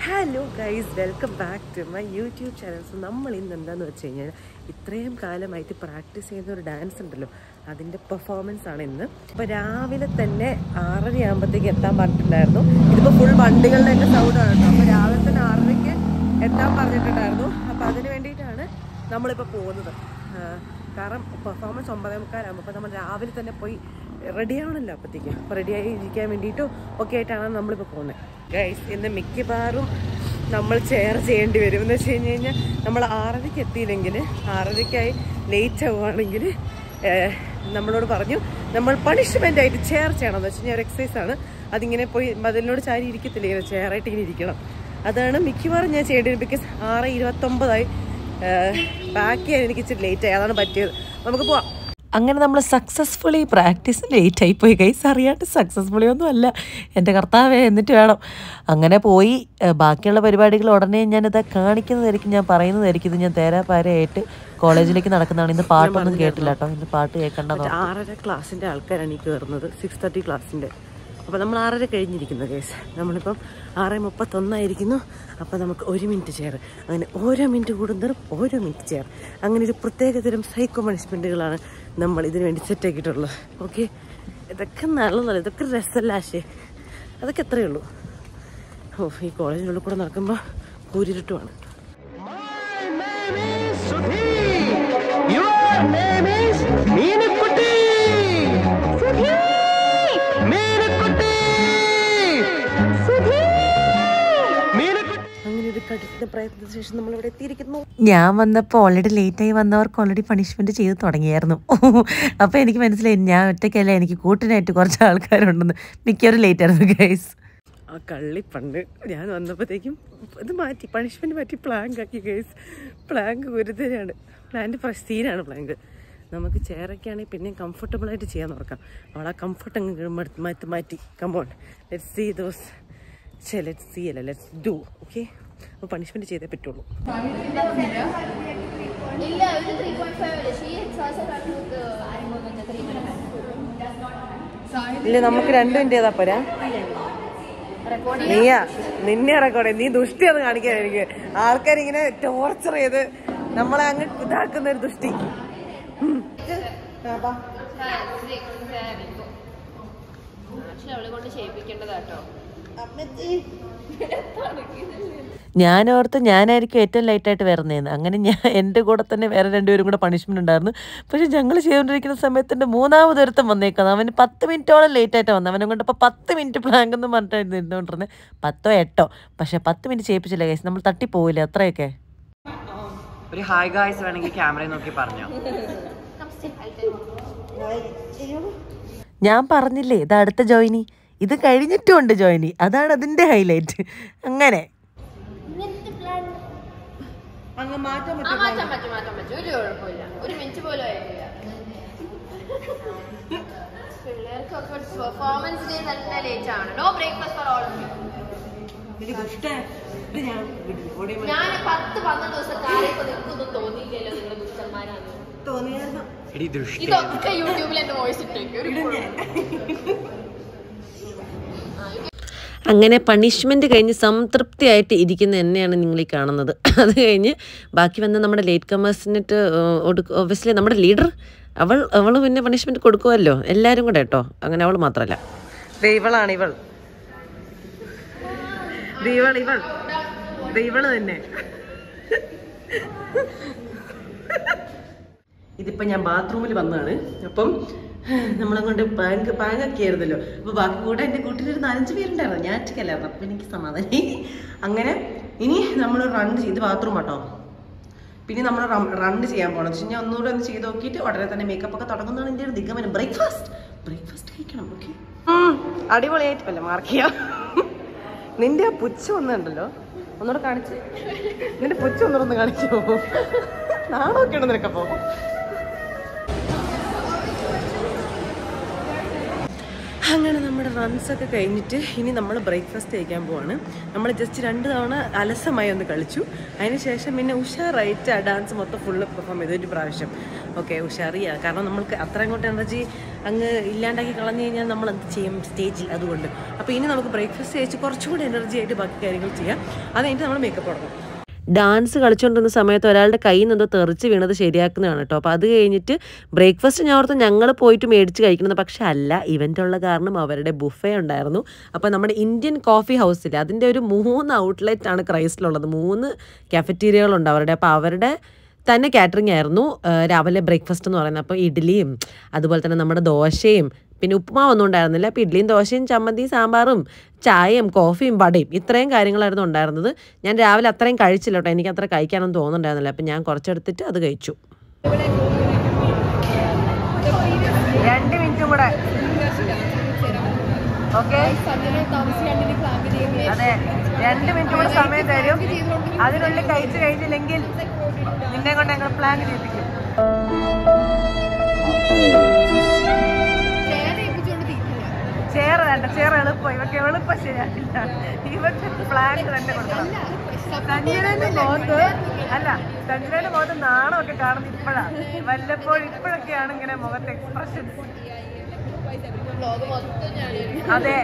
Hello guys, welcome back to my YouTube channel. So നമ്മൾ ഇന്ന് എന്താണെന്ന് വെച്ച് കഴിഞ്ഞാൽ ഇത്രയും കാലമായിട്ട് പ്രാക്ടീസ് ചെയ്യുന്ന ഒരു ഡാൻസ് ഉണ്ടല്ലോ, അതിൻ്റെ പെർഫോമൻസ് ആണ് ഇന്ന്. അപ്പോൾ രാവിലെ തന്നെ 6:30 ആകുമ്പോഴത്തേക്ക് എത്താൻ പറഞ്ഞിട്ടുണ്ടായിരുന്നു. ഇതിപ്പോൾ ഫുൾ വണ്ടികളുടെ ഒക്കെ സൗണ്ടാണ് കേട്ടോ. അപ്പോൾ രാവിലെ തന്നെ 6:30 എത്താൻ പറഞ്ഞിട്ടുണ്ടായിരുന്നു. അപ്പോൾ അതിന് വേണ്ടിയിട്ടാണ് നമ്മളിപ്പോൾ പോകുന്നത്. കാരണം പെർഫോമൻസ് 9:45 അപ്പോൾ നമ്മൾ രാവിലെ തന്നെ പോയി റെഡിയാവണമല്ലോ അപ്പോഴത്തേക്ക്. അപ്പോൾ റെഡിയായി ഇരിക്കാൻ വേണ്ടിയിട്ടും ഒക്കെ ആയിട്ടാണ് നമ്മളിപ്പോൾ പോകുന്നത്. ഗൈസ്, ഇന്ന് മിക്കവാറും നമ്മൾ ചെയർ ചെയ്യേണ്ടി വരും. എന്ന് വെച്ച് കഴിഞ്ഞാൽ നമ്മൾ 6:30 എത്തിയില്ലെങ്കിൽ 6:30 ലേറ്റ് ആവുകയാണെങ്കിൽ നമ്മളോട് പറഞ്ഞു നമ്മൾ പണിഷ്മെൻ്റ് ആയിട്ട് ചെയർ ചെയ്യണം. എന്ന് വെച്ച് കഴിഞ്ഞാൽ ഒരു എക്സസൈസാണ്. അതിങ്ങനെ പോയി അതിനോട് ചാരി ഇരിക്കത്തില്ല, ഇങ്ങനെ ചെയറായിട്ട് ഇങ്ങനെ ഇരിക്കണം. അതാണ് മിക്കവാറും ഞാൻ ചെയ്യേണ്ടത്. ബിക്കോസ് 6:29 ബാക്ക് ചെയ്യാൻ എനിക്ക് ഇച്ചിരി ലേറ്റായി, അതാണ് പറ്റിയത്. നമുക്ക് പോവാം. അങ്ങനെ നമ്മൾ സക്സസ്ഫുള്ളി പ്രാക്ടീസ് ലേറ്റായി പോയി ഗൈസ്. അറിയാണ്ട് സക്സസ്ഫുള്ളി ഒന്നും അല്ല, എൻ്റെ കർത്താവേ, എന്നിട്ട് വേണം. അങ്ങനെ പോയി ബാക്കിയുള്ള പരിപാടികൾ ഉടനെ ഞാനിത് കാണിക്കുന്നതായിരിക്കും, ഞാൻ പറയുന്നതായിരിക്കും. ഇത് ഞാൻ തേരാപാരയായിട്ട് കോളേജിലേക്ക് നടക്കുന്നതാണ്. ഇന്ന് പാട്ടൊന്നും കേട്ടില്ല കേട്ടോ, ഇന്ന് പാട്ട് കേൾക്കേണ്ടത്. 6:30 ക്ലാസ്സിൻ്റെ ആൾക്കാരാണ് ഈ കയറുന്നത്, 6:30 ക്ലാസ്സിൻ്റെ. അപ്പോൾ നമ്മൾ 6:30 കഴിഞ്ഞിരിക്കുന്നു കേസ്. നമ്മളിപ്പം 6:31 അപ്പോൾ നമുക്ക് 1 മിനിറ്റ് ചെയർ, അങ്ങനെ ഓരോ മിനിറ്റ് കൂടുന്നതും ഓരോ മിനിറ്റ് ചെയർ, അങ്ങനെ ഒരു പ്രത്യേകതരം സൈക്കോ പണിഷ്മെൻറ്റുകളാണ് നമ്മൾ ഇതിനു വേണ്ടി സെറ്റാക്കിയിട്ടുള്ളത്. ഓക്കെ, ഇതൊക്കെ നല്ലതല്ല, ഇതൊക്കെ രസമല്ലാശേ, അതൊക്കെ എത്രയേ ഉള്ളൂ. ഓ, ഈ കോളേജിനുള്ളിൽ കൂടെ നടക്കുമ്പോൾ കൂരിരുട്ടുമാണ്. പ്രയത്നശേഷം നമ്മളിവിടെ എത്തിയിരിക്കുന്നു. ഞാൻ വന്നപ്പോൾ ഓൾറെഡി ലേറ്റായി വന്നവർക്ക് ഓൾറെഡി പണിഷ്മെന്റ് ചെയ്ത് തുടങ്ങിയായിരുന്നു. അപ്പോൾ എനിക്ക് മനസ്സിലായി ഞാൻ ഒറ്റയ്ക്കല്ല, എനിക്ക് കൂട്ടിനായിട്ട് കുറച്ച് ആൾക്കാരുണ്ടെന്ന്. മിക്കവരും ലേറ്റ് ആയിരുന്നു ഗൈസ്. ആ കള്ളി പണ്ട് ഞാൻ വന്നപ്പോഴത്തേക്കും ഇത് മാറ്റി, പണിഷ്മെന്റ് മാറ്റി പ്ലാങ്ക് ആക്കി ഗൈസ്. പ്ലാങ്ക് ഗുരുതരാണ്, പ്ലാൻ്റെ സീനാണ് പ്ലാങ്ക്. നമുക്ക് ചെയറൊക്കെയാണെങ്കിൽ പിന്നെ കംഫർട്ടബിളായിട്ട് ചെയ്യാൻ നോക്കാം. അവൾ ആ കംഫർട്ട് അങ്ങ് മാറ്റി come on let's see those let's see അല്ല ലെറ്റ്സ് ഡു. ഓക്കെ, അപ്പോൾ പണിഷ്മെന്റ് ചെയ്തേ പറ്റുള്ളൂ. ഇല്ല, നമുക്ക് 2 മിനിറ്റ് ചെയ്താ പോരാ. നിന്നെ റെക്കോർഡ്, നീ ദുഷ്ടിയാണ് കാണിക്കാൻ. എനിക്ക് ആൾക്കാരിങ്ങനെ ടോർച്ചർ ചെയ്ത് നമ്മളെ അങ്ങ് ഇതാക്കുന്ന ഒരു ദുഷ്ടി. ഞാനോർത്ത് ഞാനായിരിക്കും ഏറ്റവും ലൈറ്റായിട്ട് വരുന്നതെന്ന്. അങ്ങനെ എൻ്റെ കൂടെ തന്നെ വേറെ 2 പേരും കൂടെ പണിഷ്മെന്റ് ഉണ്ടായിരുന്നു. പക്ഷെ ഞങ്ങൾ ചെയ്തുകൊണ്ടിരിക്കുന്ന സമയത്തിൻ്റെ 3ാമത് ഒരുത്തം വന്നേക്കുന്നത്. അവന് 10 മിനിറ്റോളം ലേറ്റായിട്ട് വന്നു. അവനെ കൊണ്ട് ഇപ്പോൾ 10 മിനിറ്റ് പ്ലാങ്ക് എന്ന് പറഞ്ഞിട്ടായിരുന്നു ഇരുന്നുകൊണ്ടിരുന്നത്. 10ഓ 8ഓ, പക്ഷെ 10 മിനിറ്റ് ചെയ്യിപ്പിച്ചില്ല ഗൈസ്. നമ്മൾ തട്ടിപ്പോവില്ലേ അത്രയൊക്കെ. ഒരു ഹായ് ഗായ്സ് വേണമെങ്കിൽ ക്യാമറയിൽ നോക്കി പറഞ്ഞോ. ഞാൻ പറഞ്ഞില്ലേ ഇത് അടുത്ത ജോയിനി, ഇത് കഴിഞ്ഞിട്ടുമുണ്ട് ജോയിനി, അതാണ് അതിൻ്റെ ഹൈലൈറ്റ്. അങ്ങനെ അങ്ങനെ പണിഷ്മെന്റ് കഴിഞ്ഞ് സംതൃപ്തിയായിട്ട് ഇരിക്കുന്ന എന്നെയാണ് നിങ്ങൾ ഈ കാണുന്നത്. അത് കഴിഞ്ഞ് ബാക്കി വന്ന നമ്മുടെ ലേറ്റ് കമേഴ്സിനിട്ട് ഒബ്വിയസ്ലി നമ്മുടെ ലീഡർ അവൾ പിന്നെ പണിഷ്മെന്റ് കൊടുക്കുമല്ലോ, എല്ലാവരും കൂടെ കേട്ടോ. അങ്ങനെ അവൾ മാത്രമല്ല, ഇവളാണ് ഇവൾ തന്നെ. ഇതിപ്പോൾ ഞാൻ ബാത്റൂമിൽ വന്നതാണ്. അപ്പം നമ്മളങ്ങോട്ട് പാങ്ങൊക്കെ ആയിരുന്നല്ലോ. അപ്പോൾ ബാക്കി കൂടെ എൻ്റെ കൂട്ടിലൊരു 4-5 പേരുണ്ടായിരുന്നു, ഞാൻ ഒറ്റയ്ക്കല്ലായിരുന്നു. അപ്പം എനിക്ക് സമാധാനം. അങ്ങനെ ഇനി നമ്മൾ റൺ ചെയ്ത് ബാത്റൂം കേട്ടോ. പിന്നെ നമ്മൾ റൺ ചെയ്യാൻ പോകണം. വെച്ച് കഴിഞ്ഞാൽ ഒന്നുകൂടെ ഒന്ന് ചെയ്ത് നോക്കിയിട്ട് ഉടനെ തന്നെ മേക്കപ്പ് ഒക്കെ തുടങ്ങുന്നതാണ് എൻ്റെ ഒരു നിഗമനം. ബ്രേക്ക്ഫാസ്റ്റ് കഴിക്കണം. ഓക്കെ, അടിപൊളിയായിട്ടല്ലേ മാർക്ക് ചെയ്യാം. നിന്റെ ആ പുച്ഛം ഒന്നുണ്ടല്ലോ, ഒന്നുകൂടെ കാണിച്ച്. നിന്റെ പുച്ഛം ഒന്നുകൂടെ കാണിക്കുമോ? നാണമൊക്കെ ഉണ്ട് നിനക്കപ്പോൾ. അങ്ങനെ നമ്മുടെ റൺസൊക്കെ കഴിഞ്ഞിട്ട് ഇനി നമ്മൾ ബ്രേക്ക്ഫാസ്റ്റ് കഴിക്കാൻ പോവാണ്. നമ്മൾ ജസ്റ്റ് 2 തവണ അലസമായി ഒന്ന് കളിച്ചു. അതിന് ശേഷം പിന്നെ ഉഷാറായിട്ട് ആ ഡാൻസ് മൊത്തം ഫുള്ള് പെർഫോം ചെയ്തു ഒരു പ്രാവശ്യം. ഓക്കെ ഉഷാറിയാ. കാരണം നമ്മൾക്ക് അത്ര അങ്ങോട്ട് എനർജി അങ്ങ് ഇല്ലാണ്ടാക്കി കളഞ്ഞു കഴിഞ്ഞാൽ നമ്മൾ എന്ത് ചെയ്യും സ്റ്റേജിൽ. അതുകൊണ്ട് അപ്പോൾ ഇനി നമുക്ക് ബ്രേക്ക്ഫാസ്റ്റ് കഴിച്ച് കുറച്ചുകൂടി എനർജി ആയിട്ട് ബാക്കി കാര്യങ്ങൾ ചെയ്യാം. അത് കഴിഞ്ഞിട്ട് നമ്മൾ മേക്കപ്പ് തുടങ്ങും. ഡാൻസ് കളിച്ചുകൊണ്ടിരുന്ന സമയത്ത് ഒരാളുടെ കയ്യിൽ നിന്ന് എന്തോ തെറിച്ച് വീണത് ശരിയാക്കുന്നതാണ് കേട്ടോ. അപ്പോൾ അത് കഴിഞ്ഞിട്ട് ബ്രേക്ക്ഫാസ്റ്റ് ഞാൻ ഓർത്ത് ഞങ്ങൾ പോയിട്ട് മേടിച്ച് കഴിക്കുന്നത്. പക്ഷെ അല്ല, ഇവൻ്റ് ഉള്ള കാരണം അവരുടെ ബുഫേ ഉണ്ടായിരുന്നു. അപ്പോൾ നമ്മുടെ ഇന്ത്യൻ കോഫി ഹൗസിൽ അതിൻ്റെ ഒരു 3 ഔട്ട്ലെറ്റാണ് ക്രൈസ്റ്റിലുള്ളത്. 3 കാഫറ്റീരിയകളുണ്ട് അവരുടെ. അപ്പോൾ അവരുടെ തന്നെ കാറ്ററിംഗ് ആയിരുന്നു രാവിലെ ബ്രേക്ക്ഫാസ്റ്റ് എന്ന് പറയുന്നത്. അപ്പോൾ ഇഡ്ഡലിയും അതുപോലെ തന്നെ നമ്മുടെ ദോശയും പിന്നെ ഉപ്പുമാവൊന്നും ഉണ്ടായിരുന്നില്ല. അപ്പോൾ ഇഡ്ഡലിയും ദോശയും ചമ്മന്തിയും സാമ്പാറും ചായയും കോഫിയും വടയും ഇത്രയും കാര്യങ്ങളായിരുന്നു ഉണ്ടായിരുന്നത്. ഞാൻ രാവിലെ അത്രയും കഴിച്ചില്ല കേട്ടോ, എനിക്ക് അത്ര കഴിക്കാനൊന്നും തോന്നുന്നുണ്ടായിരുന്നില്ല. അപ്പം ഞാൻ കുറച്ചെടുത്തിട്ട് അത് കഴിച്ചു. 2 മിനിറ്റും കൂടെ. ഓക്കെ, അതെ 2 മിനിറ്റ് കൂടെ സമയം തരും. അതിനുള്ളിൽ കഴിച്ചു കഴിഞ്ഞില്ലെങ്കിൽ നിന്നെ കൊണ്ട് ഞങ്ങൾ പ്ലാൻ ചെയ്യിപ്പിക്കും. ചെയർ വേണ്ട, ചെയർ എളുപ്പം. ഇവക്ക് എളുപ്പം ശരിയാക്കില്ല. ഇവക്ക് ഫ്ലാഗ് തന്നെ കൊടുക്കണം. സഞ്ജനയുടെ മുഖത്ത് നാണമൊക്കെ കാണുന്നത് ഇപ്പോഴാണ്. വല്ലപ്പോഴും ഇപ്പോഴൊക്കെയാണ് ഇങ്ങനെ മുഖത്ത് എക്സ്പ്രഷൻ. അതെ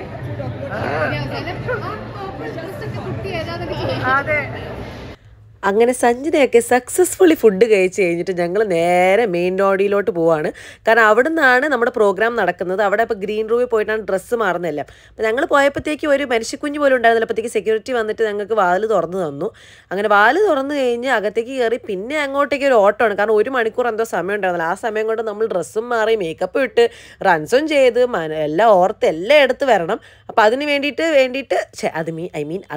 അതെ. അങ്ങനെ സഞ്ജനയൊക്കെ സക്സസ്ഫുള്ളി ഫുഡ് കഴിച്ച് കഴിഞ്ഞിട്ട് ഞങ്ങൾ നേരെ മെയിൻ റോഡിലോട്ട് പോവാണ്. കാരണം അവിടെ നിന്നാണ് നമ്മുടെ പ്രോഗ്രാം നടക്കുന്നത്. അവിടെ ഇപ്പോൾ ഗ്രീൻ റൂമിൽ പോയിട്ടാണ് ഡ്രസ്സ് മാറുന്നില്ല. അപ്പോൾ ഞങ്ങൾ പോയപ്പോഴത്തേക്ക് ഒരു മനുഷ്യക്കുഞ്ഞ് പോലും ഉണ്ടായിരുന്നില്ല. അപ്പോഴത്തേക്ക് സെക്യൂരിറ്റി വന്നിട്ട് ഞങ്ങൾക്ക് വാല് തുറന്ന് തന്നു. അങ്ങനെ വാല് തുറന്ന് കഴിഞ്ഞ് അകത്തേക്ക് കയറി പിന്നെ അങ്ങോട്ടേക്ക് ഒരു ഓട്ടമാണ്. കാരണം 1 മണിക്കൂർ എന്തോ സമയം ഉണ്ടായിരുന്നില്ല. ആ സമയം കൊണ്ട് നമ്മൾ ഡ്രസ്സും മാറി മേക്കപ്പ് ഇട്ട് റൺസും ചെയ്ത് എല്ലാം ഓർത്ത് എല്ലാം എടുത്ത് വരണം. അപ്പോൾ അതിന് വേണ്ടിയിട്ട്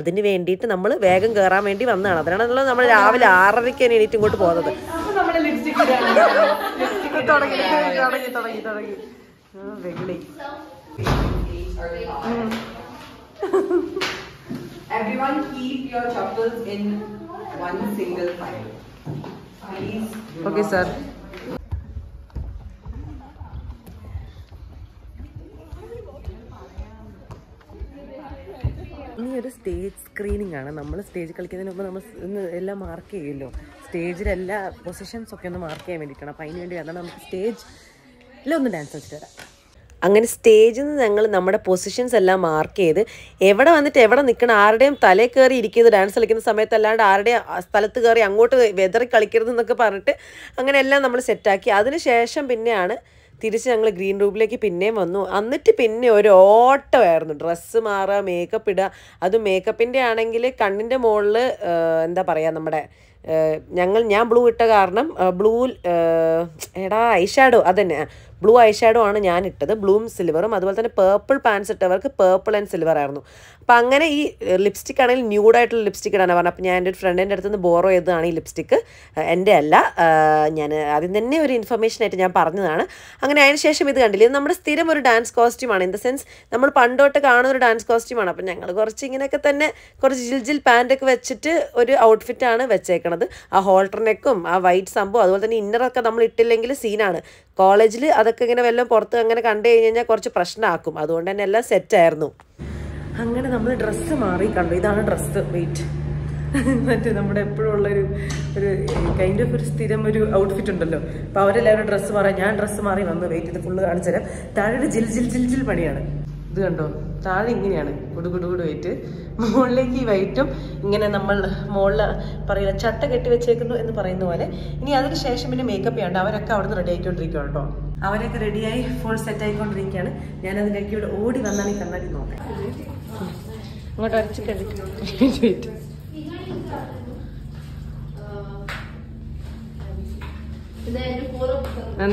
അതിന് വേണ്ടിയിട്ട് നമ്മൾ വേഗം കയറാൻ വേണ്ടി വന്നതാണ്. അതിനാണല്ലോ നമ്മൾ രാവിലെ 6:30 എണീറ്റ് ഇങ്ങോട്ട് പോകുന്നത്. Everyone keep your chocolates in one single file. Please. Okay, sir. ഇനി ഒരു സ്റ്റേജ് സ്ക്രീനിങ് ആണ്. നമ്മൾ സ്റ്റേജ് കളിക്കുന്നതിന് മുമ്പ് നമ്മൾ ഇന്ന് എല്ലാം മാർക്ക് ചെയ്യുമല്ലോ. സ്റ്റേജിലെല്ലാ പൊസിഷൻസ് ഒക്കെ ഒന്ന് മാർക്ക് ചെയ്യാൻ വേണ്ടിയിട്ടാണ്. അപ്പോൾ അതിന് വേണ്ടി അതാണ് നമുക്ക് സ്റ്റേജിലൊന്ന് ഡാൻസ് കളിച്ചിട്ട് വരാം. അങ്ങനെ സ്റ്റേജിൽ നിന്ന് ഞങ്ങൾ നമ്മുടെ പൊസിഷൻസ് എല്ലാം മാർക്ക് ചെയ്ത് എവിടെ വന്നിട്ട് എവിടെ നിൽക്കണം, ആരുടെയും തലയിൽ കയറി ഇരിക്കുന്നത് ഡാൻസ് കളിക്കുന്ന സമയത്ത് അല്ലാണ്ട് ആരുടെയും സ്ഥലത്ത് കയറി അങ്ങോട്ട് വെതറി കളിക്കരുത് എന്നൊക്കെ പറഞ്ഞിട്ട് അങ്ങനെ എല്ലാം നമ്മൾ സെറ്റാക്കി. അതിന് ശേഷം പിന്നെയാണ് തിരിച്ച് ഞങ്ങൾ ഗ്രീൻ റൂമിലേക്ക് പിന്നെയും വന്നു. എന്നിട്ട് പിന്നെ ഒരു ഓട്ടമായിരുന്നു. ഡ്രസ്സ് മാറുക, മേക്കപ്പ് ഇടുക. അതും മേക്കപ്പിൻ്റെ ആണെങ്കിൽ കണ്ണിൻ്റെ മുകളിൽ എന്താ പറയുക, നമ്മുടെ ഞാൻ ബ്ലൂ ഇട്ട കാരണം ഐഷാഡോ അതന്നെ ബ്ലൂ ഐഷാഡോ ആണ് ഞാൻ ഇട്ടത്. ബ്ലൂവും സിൽവറും. അതുപോലെ തന്നെ പേർപ്പിൾ പാൻസ് ഇട്ടവർക്ക് പേർപ്പിൾ ആൻഡ് സിൽവർ ആയിരുന്നു. അപ്പം അങ്ങനെ ഈ ലിപ്സ്റ്റിക് ആണെങ്കിൽ ന്യൂഡായിട്ടുള്ള ലിപ്സ്റ്റിക് ഇടാനാണ് പറഞ്ഞത്. അപ്പം ഞാൻ എൻ്റെ ഒരു ഫ്രണ്ടിൻ്റെ അടുത്ത് നിന്ന് ബോറോ ചെയ്തതാണ് ഈ ലിപ്സ്റ്റിക്ക്. എൻ്റെ അല്ല, ഞാൻ ആദ്യം തന്നെ ഒരു ഇൻഫർമേഷനായിട്ട് ഞാൻ പറഞ്ഞതാണ്. അങ്ങനെ അതിന് ശേഷം ഇത് കണ്ടില്ല, ഇത് നമ്മുടെ സ്ഥിരം ഒരു ഡാൻസ് കോസ്റ്റ്യൂമാണ്. ഇൻ ദ സെൻസ് നമ്മൾ പണ്ടോട്ട് കാണുന്ന ഒരു ഡാൻസ് കോസ്റ്റ്യൂമാണ്. അപ്പം ഞങ്ങൾ കുറച്ച് ഇങ്ങനെയൊക്കെ തന്നെ കുറച്ച് ജിൽ പാൻറ്റൊക്കെ വെച്ചിട്ട് ഒരു ഔട്ട്ഫിറ്റാണ് വെച്ചേക്കണത്. ആ ഹോൾട്ടർ നെക്കും ആ വൈറ്റ് സംഭവം അതുപോലെ തന്നെ ഇന്നറൊക്കെ നമ്മൾ ഇട്ടില്ലെങ്കിൽ സീനാണ്. കോളേജിൽ അതൊക്കെ ഇങ്ങനെ വല്ലതും പുറത്ത് അങ്ങനെ കണ്ടു കഴിഞ്ഞാൽ കുറച്ച് പ്രശ്നമാക്കും. അതുകൊണ്ട് തന്നെ എല്ലാം സെറ്റായിരുന്നു. അങ്ങനെ നമ്മൾ ഡ്രസ്സ് മാറി കണ്ടു. ഇതാണ് ഡ്രസ്സ്. വെയിറ്റ്, മറ്റേ നമ്മുടെ എപ്പോഴും ഉള്ളൊരു കൈൻഡ് ഓഫ് ഒരു സ്ഥിരം ഒരു ഔട്ട്ഫിറ്റ് ഉണ്ടല്ലോ. അപ്പോൾ അവരെല്ലാവരും ഡ്രസ്സ് മാറാൻ, ഞാൻ ഡ്രസ്സ് മാറി വന്നു. വെയിറ്റ് ഇത് ഫുള്ള് കാണിച്ചു തരാം. താഴെ ജിൽ പണിയാണ്. ഇത് കണ്ടോ, താഴെ ഇങ്ങനെയാണ് കുടുകുടുകുട് വെയിറ്റ്, മുകളിലേക്ക് ഈ വൈറ്റും ഇങ്ങനെ നമ്മൾ മുകളിൽ പറയില്ല ചട്ട കെട്ടി വെച്ചേക്കുന്നു എന്ന് പറയുന്ന പോലെ. ഇനി അതിന് ശേഷം പിന്നെ മേക്കപ്പ് ചെയ്യണ്ട. അവരൊക്കെ അവിടെ നിന്ന് റെഡി ആയിക്കൊണ്ടിരിക്കുകയാണ് കേട്ടോ. അവരൊക്കെ റെഡിയായി ഫുൾ സെറ്റ് ആയിക്കൊണ്ടിരിക്കുകയാണ്. ഞാൻ അതിലേക്ക് ഇവിടെ ഓടി വന്നാണ് ഈ കണ്ണാടി നോക്കാം. അങ്ങോട്ട് അരച്ച് കഴിക്കും.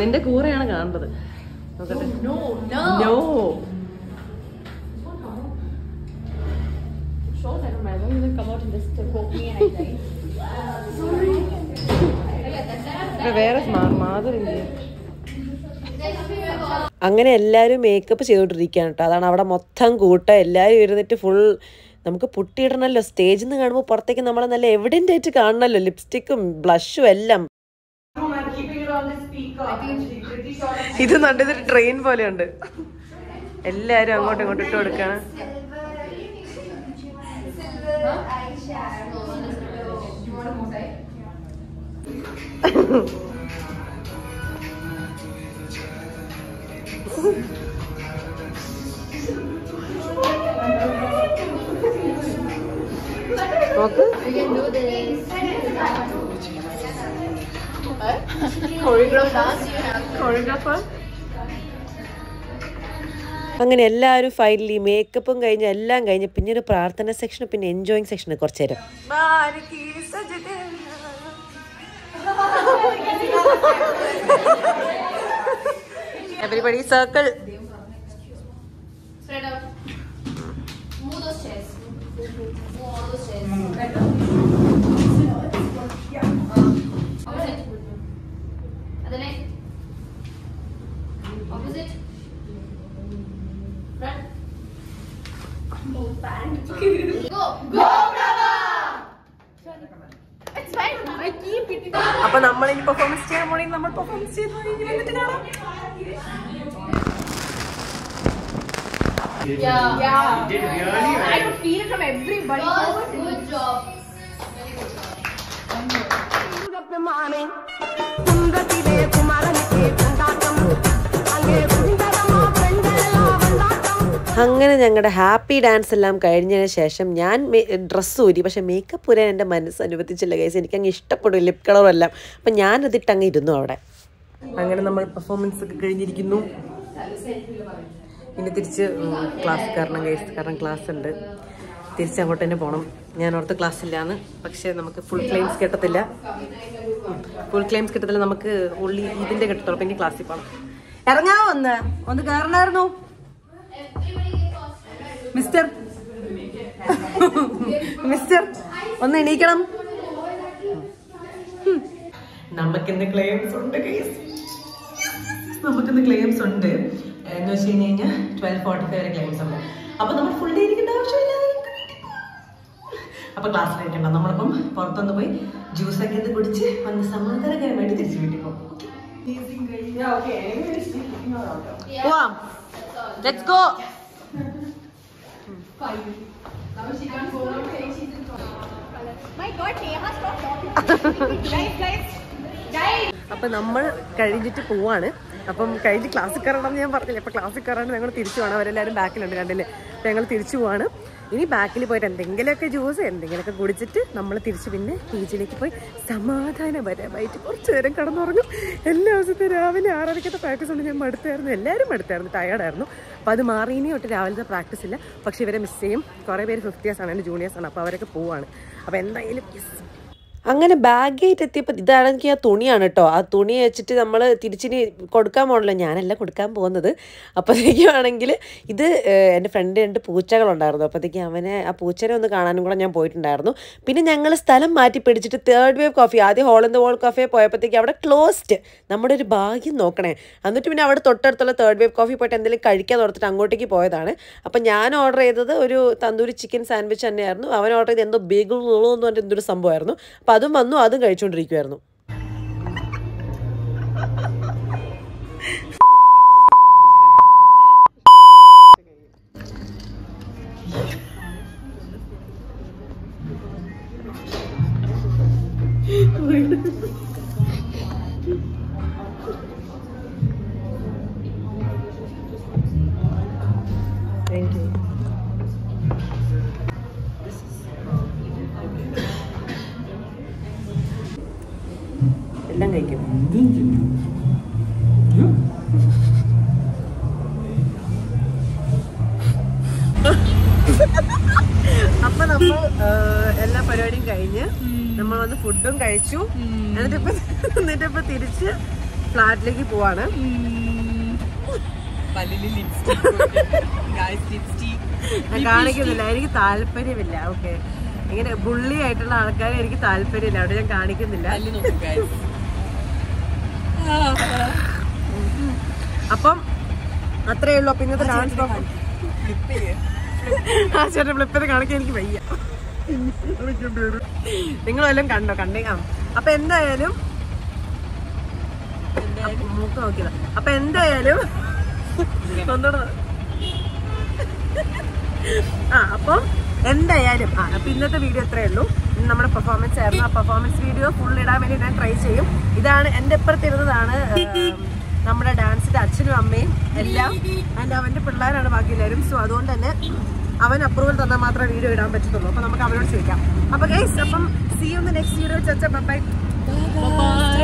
നിന്റെ കൂറയാണ് കാണേണ്ടത്. നോക്കട്ടെ. നോ വേറെ മാധുരില്ലേ. അങ്ങനെ എല്ലാവരും മേക്കപ്പ് ചെയ്തോണ്ടിരിക്കുകയാണ് കേട്ടോ. അതാണ് അവിടെ മൊത്തം കൂട്ടം. എല്ലാവരും ഇരുന്നിട്ട് ഫുൾ നമുക്ക് പുട്ടിയിടണമല്ലോ. സ്റ്റേജിൽ നിന്ന് കാണുമ്പോൾ പുറത്തേക്ക് നമ്മളെ നല്ല എവിഡൻ്റ് ആയിട്ട് കാണണമല്ലോ. ലിപ്സ്റ്റിക്കും ബ്ലഷും എല്ലാം. ഇത് നല്ലതൊരു ട്രെയിൻ പോലെയുണ്ട്. എല്ലാരും അങ്ങോട്ടും ഇങ്ങോട്ടും ഇട്ട് കൊടുക്കാണ്. നോക്ക്. അങ്ങനെ എല്ലാവരും ഫൈനലി മേക്കപ്പും കഴിഞ്ഞ് എല്ലാം കഴിഞ്ഞ് പിന്നെ ഒരു പ്രാർത്ഥന സെക്ഷന് പിന്നെ എൻജോയിങ് സെക്ഷന് കുറച്ച് നേരം. Everybody circle. Spread out. Move those chairs. Move all those chairs. Opposite. Other leg. Opposite. Front. Move back. Go. Go, brother. It's fine. I keep it. അപ്പൊ നമ്മൾ ഇനി പെർഫോമൻസ് ചെയ്യാൻ പോണെങ്കിൽ നമ്മൾ പെർഫോമൻസ് ചെയ്ത് വന്നിട്ട് കാണാം. Yeah. You did really well. I could feel it from everybody. Good job. അങ്ങനെ ഞങ്ങളുടെ ഹാപ്പി ഡാൻസ് എല്ലാം കഴിഞ്ഞതിന് ശേഷം ഞാൻ ഡ്രസ്സ് ഊരി. പക്ഷെ മേക്കപ്പ് ഊരാൻ എൻ്റെ മനസ്സ് അനുവദിച്ചില്ല ഗൈസ്. എനിക്കങ്ങ് ഇഷ്ടപ്പെടും ലിപ് കളറും എല്ലാം. അപ്പം ഞാനതിട്ടങ്ങ് ഇരുന്നു അവിടെ. അങ്ങനെ നമ്മൾ പെർഫോമൻസ് ഒക്കെ കഴിഞ്ഞിരിക്കുന്നു. ഇനി തിരിച്ച് ക്ലാസ് കാരണം ഗൈസ്, കാരണം ക്ലാസ് ഉണ്ട്. തിരിച്ചങ്ങോട്ട് തന്നെ പോകണം. ഞാൻ ഓർത്ത് ക്ലാസ് ഇല്ലാന്ന്. പക്ഷേ നമുക്ക് ഫുൾ ക്ലെയിംസ് കിട്ടത്തില്ല. നമുക്ക് ഉള്ളി ഇതിൻ്റെ കിട്ടത്തുള്ളൂ. അപ്പം ഇനി ക്ലാസ്സിൽ പോകണം. ഇറങ്ങാവോ? ഒന്ന് കയറണമായിരുന്നു മിസ്റ്റർ. ഒന്ന് എണീക്കണം. നമുക്കിന്ന് ക്ലെയിംസ് ഉണ്ട് ഗൈസ്. എന്ന് വെച്ച് കഴിഞ്ഞാൽ 12:45 വരെ ക്ലെയിംസ് ഉണ്ട്. അപ്പൊ നമ്മൾ ഫുൾ ഡേ ഇരിക്കേണ്ട ആവശ്യമില്ല. അപ്പൊ ക്ലാസ്സിലിരിക്കണ്ട. നമ്മളിപ്പം പുറത്തൊന്ന് പോയി ജ്യൂസൊക്കെ ഇത് കുടിച്ച് വന്ന് സമാധാനകരമായിട്ട് തിരിച്ചു വീട്ടിൽ പോകും. പോവാം. Let's go. അപ്പൊ നമ്മൾ കഴിഞ്ഞിട്ട് പോവാണ്. അപ്പം കഴിഞ്ഞ് ക്ലാസ്സിൽ കയറണം എന്ന് ഞാൻ പറഞ്ഞില്ല. ഇപ്പം ക്ലാസ്സിൽ കയറാണ്ട് ഞങ്ങൾ തിരിച്ചു പോകണം. അവരെല്ലാവരും ബാക്കിലുണ്ട് കണ്ടില്ലേ. അപ്പം ഞങ്ങൾ തിരിച്ചു പോവാണ്. ഇനി ബാക്കിൽ പോയിട്ട് എന്തെങ്കിലുമൊക്കെ ജ്യൂസ് എന്തെങ്കിലുമൊക്കെ കുടിച്ചിട്ട് നമ്മൾ തിരിച്ച് പിന്നെ പീജിലേക്ക് പോയി സമാധാനപരമായിട്ട് കുറച്ച് നേരം കിടന്നുറങ്ങും. എല്ലാ ദിവസത്തെ രാവിലെ 6:30 പ്രാക്ടീസ് ഉണ്ട്. ഞാൻ മടുത്തായിരുന്നു. എല്ലാവരും മടുത്തായിരുന്നു, ടയർഡായിരുന്നു. അപ്പോൾ അത് മാറിയിനി തൊട്ട് രാവിലത്തെ പ്രാക്ടീസ് ഇല്ല. പക്ഷേ ഇവരെ മിസ് ചെയ്യും. കുറേ പേര് 50ers ആണ്, എൻ്റെ ജൂനിയേഴ്സാണ്. അപ്പോൾ അവരൊക്കെ പോവാണ്. അപ്പോൾ എന്തായാലും അങ്ങനെ ബാഗായിട്ട് എത്തിയപ്പോൾ ഇതാണെങ്കിൽ ആ തുണിയാണ് കേട്ടോ. ആ തുണി വെച്ചിട്ട് നമ്മൾ തിരിച്ചിനി കൊടുക്കാൻ പോകണല്ലോ. ഞാനല്ല കൊടുക്കാൻ പോകുന്നത്. അപ്പോഴത്തേക്കുമാണെങ്കിൽ ഇത് എൻ്റെ ഫ്രണ്ട് 2 പൂച്ചകളുണ്ടായിരുന്നു. അപ്പോഴത്തേക്കും അവനെ ആ പൂച്ചനെ ഒന്ന് കാണാനും കൂടെ ഞാൻ പോയിട്ടുണ്ടായിരുന്നു. പിന്നെ ഞങ്ങൾ സ്ഥലം മാറ്റി പിടിച്ചിട്ട് തേർഡ് വേവ് കോഫി, ആദ്യം Hole in the Wall cafe പോയപ്പോഴത്തേക്ക് അവിടെ ക്ലോസ്ഡ്. നമ്മുടെ ഒരു ഭാഗ്യം നോക്കണേ. എന്നിട്ട് പിന്നെ അവിടെ തൊട്ടടുത്തുള്ള തേർഡ് വേവ് കോഫി പോയിട്ട് എന്തെങ്കിലും കഴിക്കാൻ ഓർത്തിട്ട് അങ്ങോട്ടേക്ക് പോയതാണ്. അപ്പം ഞാൻ ഓർഡർ ചെയ്തത് ഒരു തന്തൂരി ചിക്കൻ സാൻഡ്വിച്ച് തന്നെയായിരുന്നു. അവൻ ഓർഡർ ചെയ്ത് എന്തോ ബേഗിൾ എന്ന് പറഞ്ഞിട്ട് എന്തൊരു സംഭവമായിരുന്നു. അപ്പം അതും വന്നു, അതും കഴിച്ചുകൊണ്ടിരിക്കുമായിരുന്നു. Thank you. എല്ലാം കഴിക്കും. അപ്പൊ നമ്മൾ എല്ലാ പരിപാടിയും കഴിഞ്ഞ് നമ്മൾ വന്ന് ഫുഡും കഴിച്ചു. എന്നിട്ടിപ്പോ തിരിച്ച് ഫ്ലാറ്റിലേക്ക് പോവാണ്. കാണിക്കുന്നില്ല, എനിക്ക് താല്പര്യമില്ല. ഓക്കെ, ഇങ്ങനെ ബുള്ളി ആയിട്ടുള്ള ആൾക്കാരെ എനിക്ക് താല്പര്യമില്ല. അവിടെ ഞാൻ കാണിക്കുന്നില്ല. അപ്പം അത്രേ ഉള്ളൂ. അപ്പൊ ഇന്നത്തെ ഡാൻസ് ആ ചേട്ടൻ ഫ്ലിപ്പിനെ കാണിക്കാൻ എനിക്ക് വയ്യ. നിങ്ങളെല്ലാം കണ്ടേ. അപ്പൊ എന്തായാലും മൂക്ക് നോക്കിയതാ. അപ്പൊ എന്തായാലും അപ്പം എന്തായാലും അപ്പൊ ഇന്നത്തെ വീഡിയോ ഇത്രയേ ഉള്ളൂ. നമ്മുടെ പെർഫോമൻസ് ആയിരുന്നു. ആ പെർഫോമൻസ് വീഡിയോ ഫുൾ ഇടാൻ വേണ്ടി ഞാൻ ട്രൈ ചെയ്യും. ഇതാണ് എൻ്റെ ഇപ്പുറത്തിരുന്നതാണ് നമ്മുടെ ഡാൻസിന്റെ അച്ഛനും അമ്മയും എല്ലാം. ആൻഡ് അവൻ്റെ പിള്ളേരാണ് ബാക്കി എല്ലാവരും. സോ അതുകൊണ്ട് തന്നെ അവൻ അപ്രൂവൽ തന്നാൽ മാത്രമേ വീഡിയോ ഇടാൻ പറ്റത്തുള്ളൂ. അപ്പോൾ നമുക്ക് അവനോട് ചോദിക്കാം. അപ്പോൾ ഗൈസ്, അപ്പം see you in the next video. Bye bye.